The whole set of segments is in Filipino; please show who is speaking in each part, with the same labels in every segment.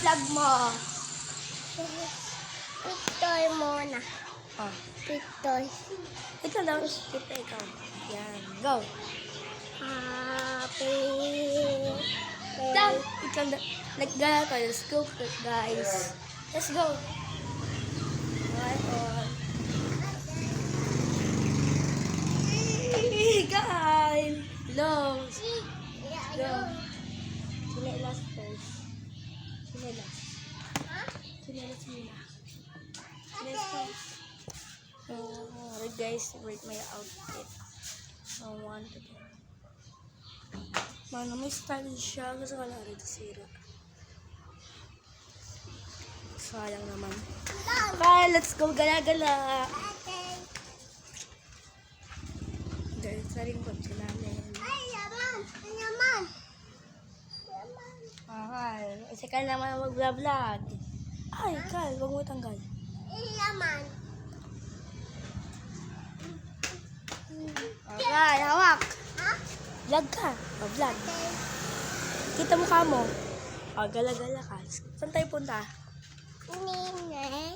Speaker 1: vlog mo.
Speaker 2: Picture muna.
Speaker 1: Oh.
Speaker 2: Picture.
Speaker 1: Ikaw daw. Kita ikaw. Yan. Go.
Speaker 2: Happy
Speaker 1: Down. Ikaw na. Nag-gala ko. Let's go, guys. Let's go. Right on. Guys. Hello. Go. Sila last first. Sila last. Sila last muna. Let's go. Alright guys, rate my outfit. I want to do. Mano, may style siya. Kasi wala rin sira. Sayang naman. Okay, let's go. Gala-gala. Guys, sa rin ko namin.
Speaker 2: Ay, yaman! Ay, yaman!
Speaker 1: Okay. Kasi ka naman mag-vlog. Ay, Kal, huwag mo tanggal.
Speaker 2: Ay, yaman!
Speaker 1: Okay, hawak.
Speaker 2: Ha?
Speaker 1: Vlog ka. O, vlog. Kita mukha mo. O, gala-gala ka. Saan tayo punta?
Speaker 2: Nini.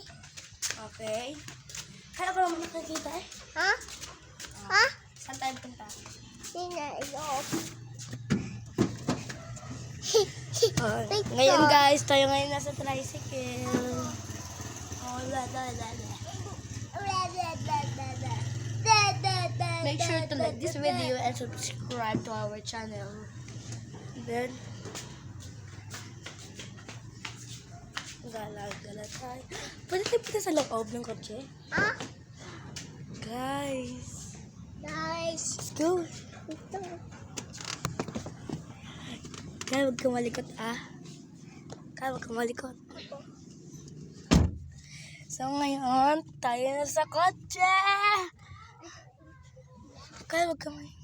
Speaker 1: Okay. Kaya ko naman nakakita eh.
Speaker 2: Ha? Ha?
Speaker 1: Saan tayo punta?
Speaker 2: Nini, loob.
Speaker 1: Ngayon guys, tayo ngayon nasa tricycle. Oh, la la la la. Make sure to like this video and subscribe to our channel. Then, gala-gala tayo. Pwede tayo punta sa loob ng kotse?
Speaker 2: Ha?
Speaker 1: Guys,
Speaker 2: Guys.
Speaker 1: let's go.
Speaker 2: Ito.
Speaker 1: Kaya huwag kang malikot Kaya huwag kang malikot. So ngayon, tayo na sa kotse. Kaya huwag kang malikot.